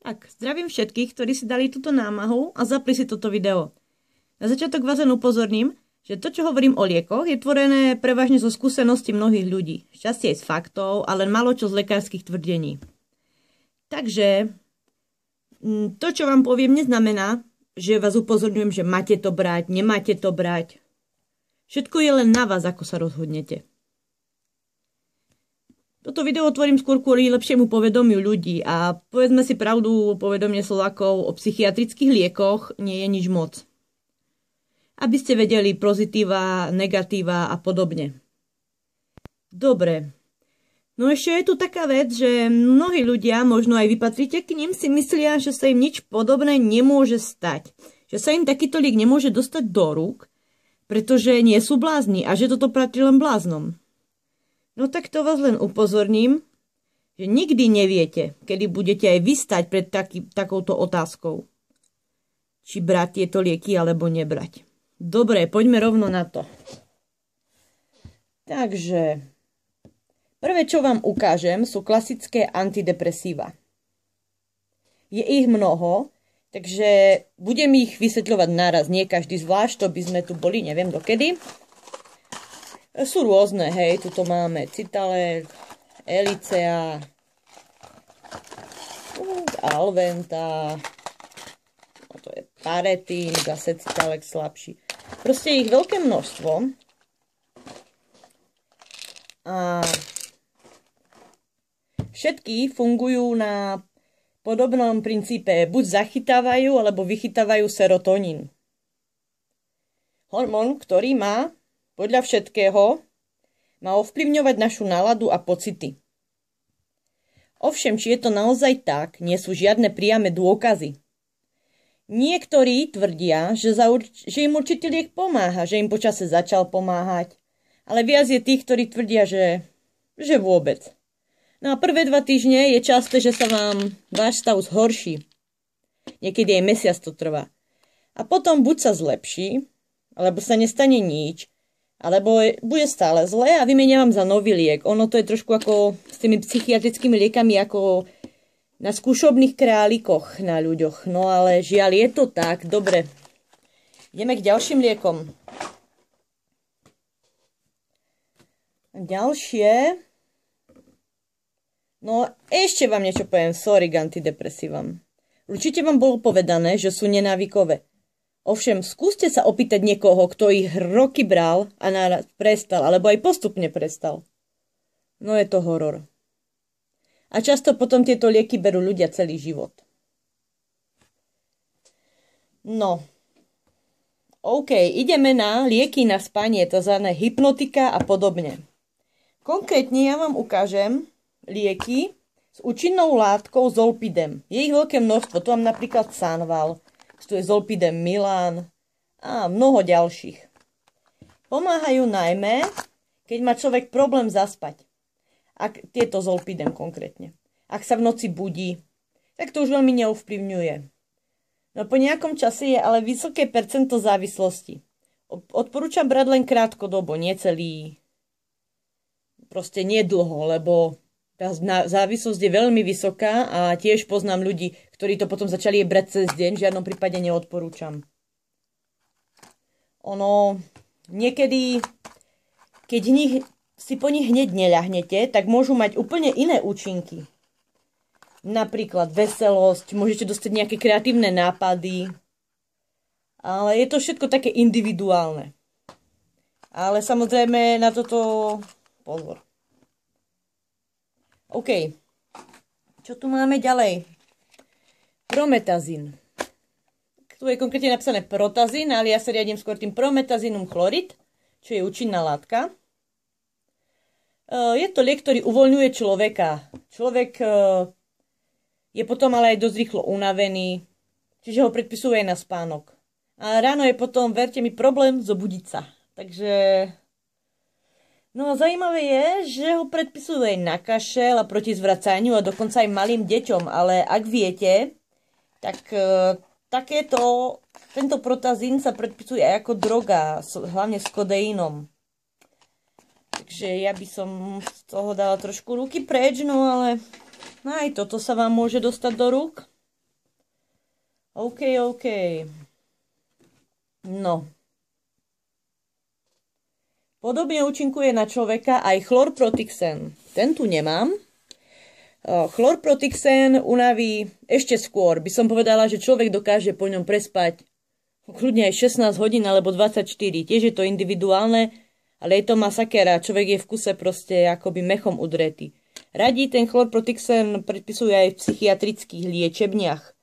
Tak, zdravím všetkých, ktorí si dali túto námahu a zapli si toto video. Na začiatok vás len upozorním, že to, čo hovorím o liekoch, je tvorené prevažne zo skúseností mnohých ľudí. Šťastie aj z faktov, ale málo čo z lekárskych tvrdení. Takže, to, čo vám poviem, neznamená, že vás upozorňujem, že máte to brať, nemáte to brať. Všetko je len na vás, ako sa rozhodnete. Toto video otvorím skôr kvôli lepšiemu povedomiu ľudí a povedzme si pravdu, povedomie Slovákov o psychiatrických liekoch nie je nič moc. Aby ste vedeli pozitíva, negatíva a podobne. Dobre. No ešte je tu taká vec, že mnohí ľudia, možno aj vy patríte k ním, si myslia, že sa im nič podobné nemôže stať. Že sa im takýto liek nemôže dostať do rúk, pretože nie sú blázni a že toto patrí len bláznom. No tak to vás len upozorním, že nikdy neviete, kedy budete aj vystať pred takouto otázkou. Či brať tieto lieky, alebo nebrať. Dobre, poďme rovno na to. Takže, prvé, čo vám ukážem, sú klasické antidepresíva. Je ich mnoho, takže budem ich vysvetľovať naraz, nie každý zvlášť, to by sme tu boli, neviem dokedy. Sú rôzne, hej, tuto máme Citalek, Elicea, Alventa, to je Paretin, zase Citalek slabší. Proste ich veľké množstvo. A všetky fungujú na podobnom princípe. Buď zachytávajú, alebo vychytávajú serotonín. Hormón, ktorý má podľa všetkého má ovplyvňovať našu náladu a pocity. Ovšem, či je to naozaj tak, nie sú žiadne priame dôkazy. Niektorí tvrdia, že im určitý liek pomáha, že im počase začal pomáhať, ale viac je tých, ktorí tvrdia, že vôbec. No a prvé 2 týždne je časté, že sa vám váš stav zhorší. Niekedy aj mesiac to trvá. A potom buď sa zlepší, alebo sa nestane nič, alebo bude stále zle a vymenia vám za nový liek. Ono to je trošku ako s tými psychiatrickými liekami, ako na skúšobných králikoch na ľuďoch. No ale žiaľ, je to tak. Dobre, ideme k ďalším liekom. Ďalšie. No ešte vám niečo poviem. Sorry k antidepresívam. Určite vám bolo povedané, že sú nenávykové. Ovšem, skúste sa opýtať niekoho, kto ich roky bral a naraz prestal, alebo aj postupne prestal. No je to horor. A často potom tieto lieky berú ľudia celý život. No. OK, ideme na lieky na spanie, to znamená hypnotika a podobne. Konkrétne ja vám ukážem lieky s účinnou látkou zolpidem. Je ich veľké množstvo, tu mám napríklad Sanval. Tu je Zolpidem Milan a mnoho ďalších. Pomáhajú najmä, keď má človek problém zaspať. Tieto Zolpidem konkrétne. Ak sa v noci budí, tak to už veľmi neovplyvňuje. No po nejakom čase je ale vysoké percento závislosti. Odporúčam brať len krátkodobo, nie celý, proste nie dlho, lebo tá závislosť je veľmi vysoká a tiež poznám ľudí, ktorí to potom začali brať cez deň, v žiadnom prípade neodporúčam. Ono, niekedy, keď si po nich hneď neľahnete, tak môžu mať úplne iné účinky. Napríklad veselosť, môžete dostať nejaké kreatívne nápady, ale je to všetko také individuálne. Ale samozrejme na toto pozor. OK. Čo tu máme ďalej? Prometazín. Tu je konkrétne napísané protazín, ale ja sa riadím skôr tým prometazínum chlorid, čo je účinná látka. Je to liek, ktorý uvoľňuje človeka. Človek je potom ale aj dosť rýchlo unavený, čiže ho predpisuje aj na spánok. A ráno je potom, verte mi, problém zobudiť sa. Takže no zaujímavé je, že ho predpisujú aj na kašel a proti zvracaniu a dokonca aj malým deťom, ale ak viete, tak tento protazín sa predpisuje aj ako droga, hlavne s kodeínom. Takže ja by som z toho dala trošku ruky preč, no ale aj toto sa vám môže dostať do rúk. OK. No. Podobne účinkuje na človeka aj chlorprotixen. Ten tu nemám. Chlorprotixen unaví ešte skôr. By som povedala, že človek dokáže po ňom prespať kľudne aj 16 hodín alebo 24. Tiež je to individuálne, ale je to masakera. Človek je v kuse proste akoby mechom udretý. Radí ten chlorprotixen predpisuje aj v psychiatrických liečebniach.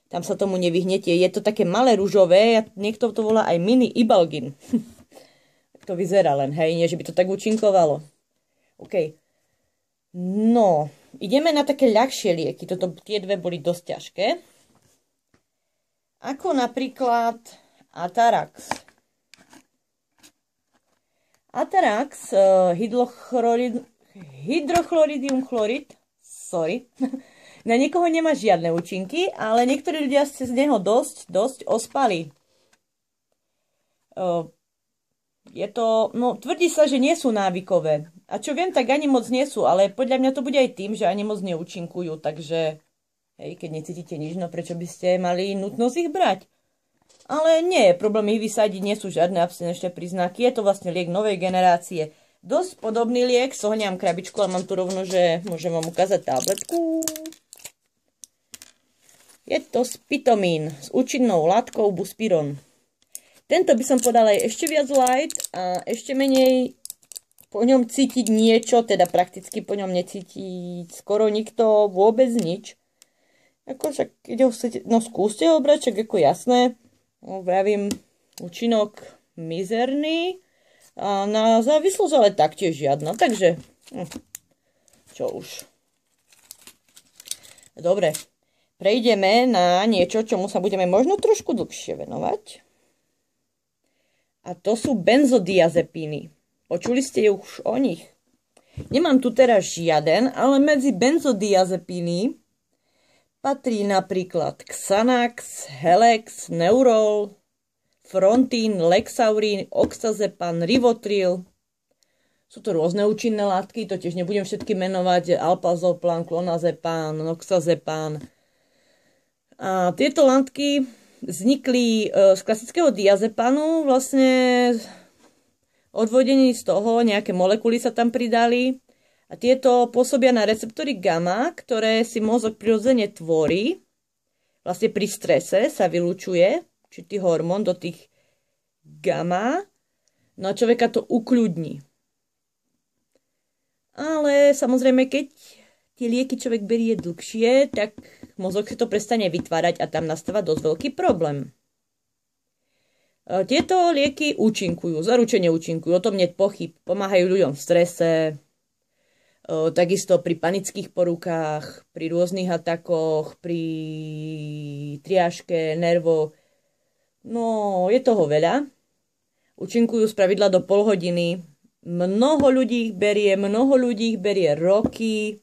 Tam sa tomu nevyhnete. Je to také malé ružové, niekto to volá aj mini ibalgin. To vyzerá len, hej, nie, že by to tak účinkovalo. OK. No, ideme na také ľahšie lieky. Tie dve boli dosť ťažké. Ako napríklad Atarax. Atarax, hydrochloridium chlorid, sorry, na niekoho nemá žiadne účinky, ale niektorí ľudia ste z neho dosť ospali. Je to, no tvrdí sa, že nie sú návykové. A čo viem, tak ani moc nie sú, ale podľa mňa to bude aj tým, že ani moc neúčinkujú, takže hej, keď necítite nič, no prečo by ste mali nutnosť ich brať? Ale nie je problém ich vysadiť, nie sú žiadne abstinenčné príznaky, je to vlastne liek novej generácie. Dosť podobný liek, zohňam krabičku a mám tu rovno, že môžem vám ukázať tabletku. Je to Spitomín s účinnou látkou Buspiron. Tento by som podala aj ešte viac light a ešte menej po ňom cítiť niečo, teda prakticky po ňom necítiť skoro nikto, vôbec nič. Ako však, keď ho chcete, no skúste ho brať, čak ako jasné, no, vravím, účinok mizerný a na závislosť ale taktiež žiadna, takže čo už. Dobre, prejdeme na niečo, čomu sa budeme možno trošku dlhšie venovať. A to sú benzodiazepíny. Počuli ste už o nich? Nemám tu teraz žiaden, ale medzi benzodiazepíny patrí napríklad Xanax, Helex, Neurol, Frontin, Lexaurin, Oxazepam, Rivotril. Sú to rôzne účinné látky, to tiež nebudem všetky menovať, Alpazopam, Clonazepam, Noxazepam. A tieto látky vznikli z klasického diazepanu, vlastne odvodení z toho, nejaké molekuly sa tam pridali a tieto pôsobia na receptory gamma, ktoré si mozog prirodzene tvorí. Vlastne pri strese sa vylučuje určitý hormón do tých gamma, no a človeka to ukľudní. Ale samozrejme, keď tie lieky človek berie dlhšie, tak mozog si to prestane vytvárať a tam nastáva dosť veľký problém. Tieto lieky účinkujú, zaručene účinkujú, o tom nie je pochyb. Pomáhajú ľuďom v strese, takisto pri panických porukách, pri rôznych atakoch, pri triážke nervov. No, je toho veľa. Účinkujú spravidla do pol hodiny. Mnoho ľudí ich berie roky.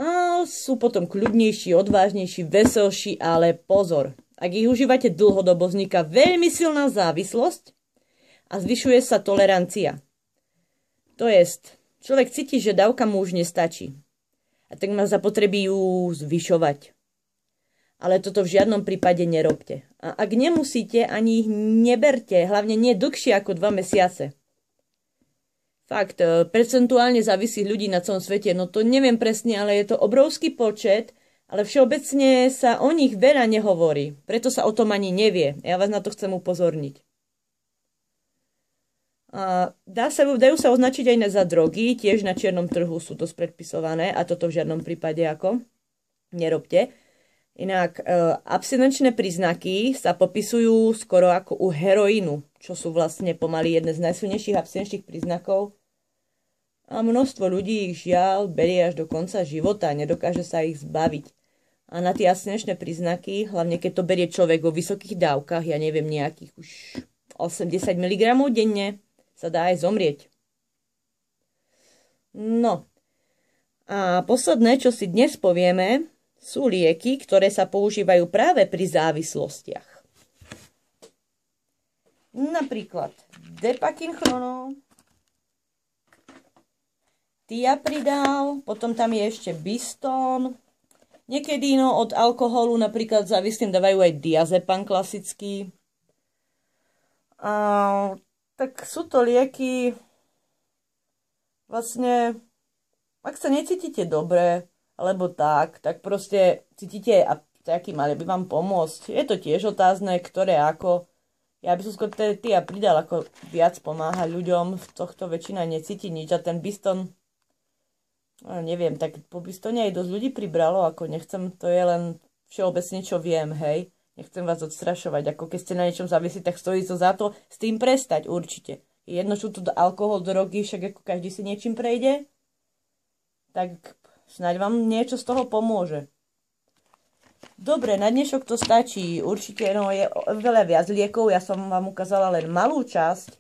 A sú potom kľudnejší, odvážnejší, veselší, ale pozor. Ak ich užívate dlhodobo, vzniká veľmi silná závislosť a zvyšuje sa tolerancia. To jest, človek cíti, že dávka mu už nestačí. A tak má zapotrebí ju zvyšovať. Ale toto v žiadnom prípade nerobte. A ak nemusíte, ani ich neberte, hlavne nie dlhšie ako 2 mesiace. Fakt, percentuálne závislých ľudí na celom svete, no to neviem presne, ale je to obrovský počet, ale všeobecne sa o nich veľa nehovorí. Preto sa o tom ani nevie. Ja vás na to chcem upozorniť. A dajú sa označiť aj za drogy, tiež na čiernom trhu sú dosť predpisované a toto v žiadnom prípade ako nerobte. Inak abstinenčné príznaky sa popisujú skoro ako u heroínu, čo sú vlastne pomaly jedné z najsilnejších abstinenčných príznakov. A množstvo ľudí ich žiaľ berie až do konca života a nedokáže sa ich zbaviť. A na tie abstinenčné príznaky, hlavne keď to berie človek vo vysokých dávkach, ja neviem, nejakých už 80 mg denne, sa dá aj zomrieť. No. A posledné, čo si dnes povieme, sú lieky, ktoré sa používajú práve pri závislostiach. Napríklad Depakinchronol, Thiapridal, potom tam je ešte Biston, Niekedy no, od alkoholu napríklad závislým dávajú aj diazepam klasický. Tak sú to lieky vlastne, ak sa necítite dobre, alebo tak proste cítite a taký mali by vám pomôcť. Je to tiež otázne, ktoré ako. Ja by som skôr a pridal, ako viac pomáha ľuďom, v tohto väčšina necíti nič a ten Biston, neviem, tak po Bistone aj dosť ľudí pribralo, ako nechcem, to je len všeobecne, čo viem, hej. Nechcem vás odstrašovať, ako keď ste na niečom závisí, tak stojí to za to s tým prestať, určite. Jedno, čo tu alkohol, drogy, však ako každý si niečím prejde, tak snáď vám niečo z toho pomôže. Dobre, na dnešok to stačí. Určite no, je veľa viac liekov. Ja som vám ukázala len malú časť.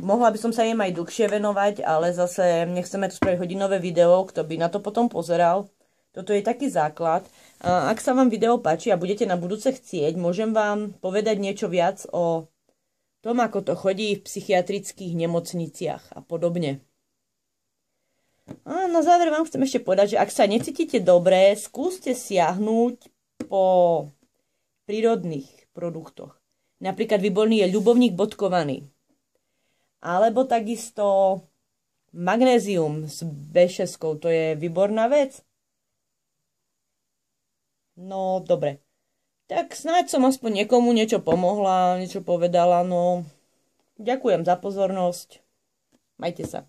Mohla by som sa im aj dlhšie venovať, ale zase nechceme tu spraviť hodinové video, kto by na to potom pozeral. Toto je taký základ. Ak sa vám video páči a budete na budúce chcieť, môžem vám povedať niečo viac o tom, ako to chodí v psychiatrických nemocniciach a podobne. A na záver vám chcem ešte povedať, že ak sa necítite dobre, skúste siahnuť po prírodných produktoch. Napríklad výborný je ľubovník bodkovaný. Alebo takisto magnézium s B6, to je výborná vec. No, dobre. Tak snáď som aspoň niekomu niečo pomohla, niečo povedala, no. Ďakujem za pozornosť. Majte sa.